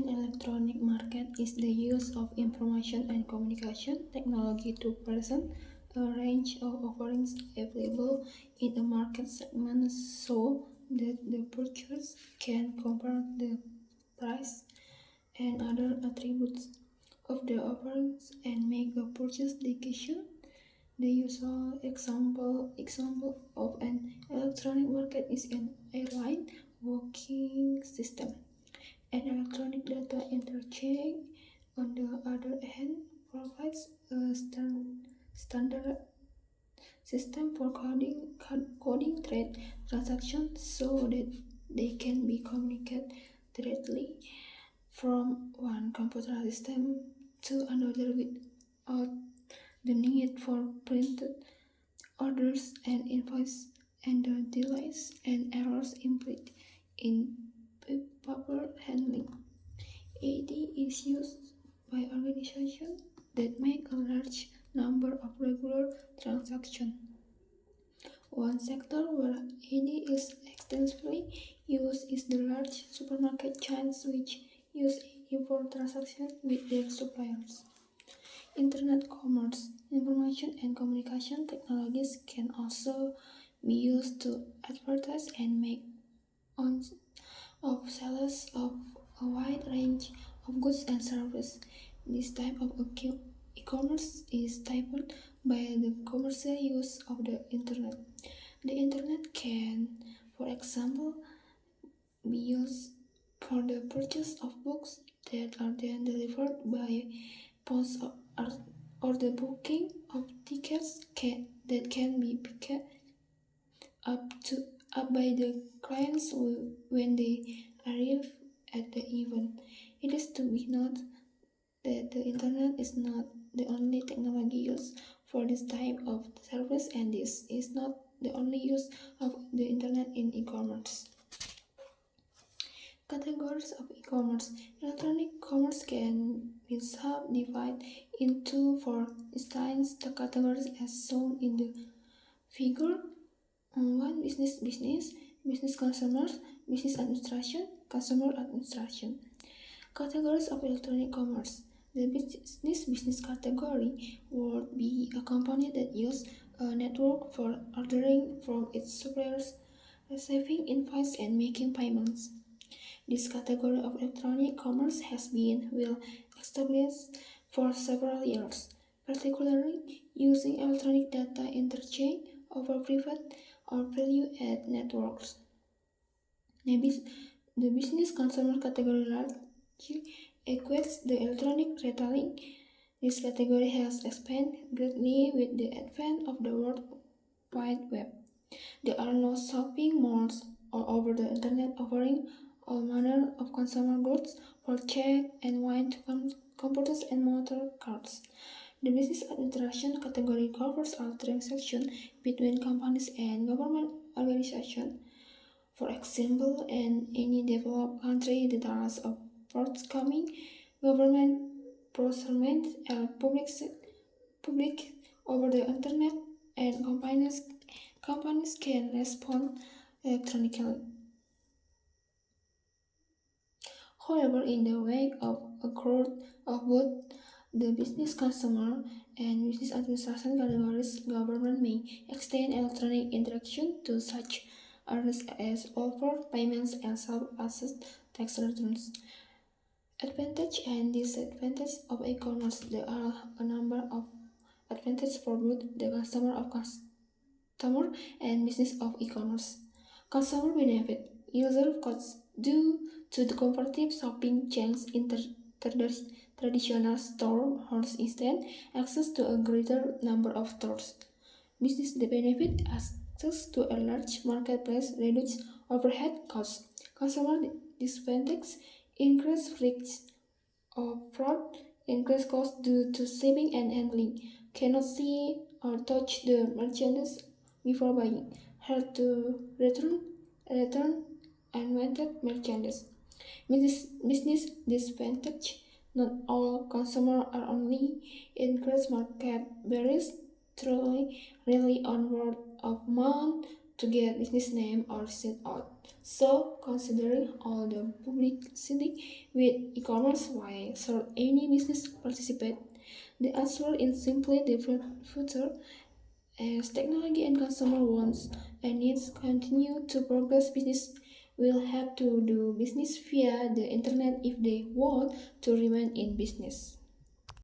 An electronic market is the use of information and communication technology to present a range of offerings available in a market segment so that the purchaser can compare the price and other attributes of the offerings and make a purchase decision. The usual example of an electronic market is an airline booking system. An electronic data interchange, on the other hand, provides a standard system for coding trade transactions so that they can be communicated directly from one computer system to another without the need for printed orders and invoice and the delays and errors implied in paper handling. AD is used by organizations that make a large number of regular transactions. One sector where AD is extensively used is the large supermarket chains which use AD for transactions with their suppliers. Internet commerce, information and communication technologies can also be used to advertise and make of sales of a wide range of goods and services. This type of e-commerce is typed by the commercial use of the internet. The internet can, for example, be used for the purchase of books that are then delivered by post or the booking of tickets that can be picked up by the clients when they arrive at the event. It is to be noted that the internet is not the only technology used for this type of service, and this is not the only use of the internet in e-commerce. Categories of e-commerce. Electronic commerce can be subdivided into four distinct categories as shown in the figure. 1. Business consumers, business administration, consumer administration. Categories of electronic commerce. The business category would be a company that uses a network for ordering from its suppliers, receiving invoices, and making payments. This category of electronic commerce has been well established for several years, particularly using electronic data interchange over private or value-add networks. The business consumer category largely equates the electronic retailing. This category has expanded greatly with the advent of the World Wide Web. There are now shopping malls all over the internet offering all manner of consumer goods for check and wine to computers and motor cars. The business administration category covers all transactions between companies and government organizations. For example, in any developed country, the task of forthcoming government procurement are public over the internet, and companies can respond electronically. However, in the wake of a growth of both the business consumer and business administration categories, government may extend electronic interaction to such areas as offer payments and self-assessed tax returns. Advantage and disadvantage of e-commerce. There are a number of advantages for both the customer and business of e-commerce. Consumer benefit. User costs due to the comparative shopping chains in traditional store holds instant access to a greater number of stores. Business benefit access to a large marketplace, reduce overhead costs. Consumer disadvantage increased risk of fraud, increased costs due to shipping and handling. Cannot see or touch the merchandise before buying. Hard to return unwanted merchandise. Business disadvantage. Not all consumers are only increased market barriers truly rely on word of mouth to get business name or set out. So, considering all the publicity with e-commerce, why should any business participate? The answer is simply different future. As technology and consumer wants and needs continue to progress, business will have to do business via the internet if they want to remain in business.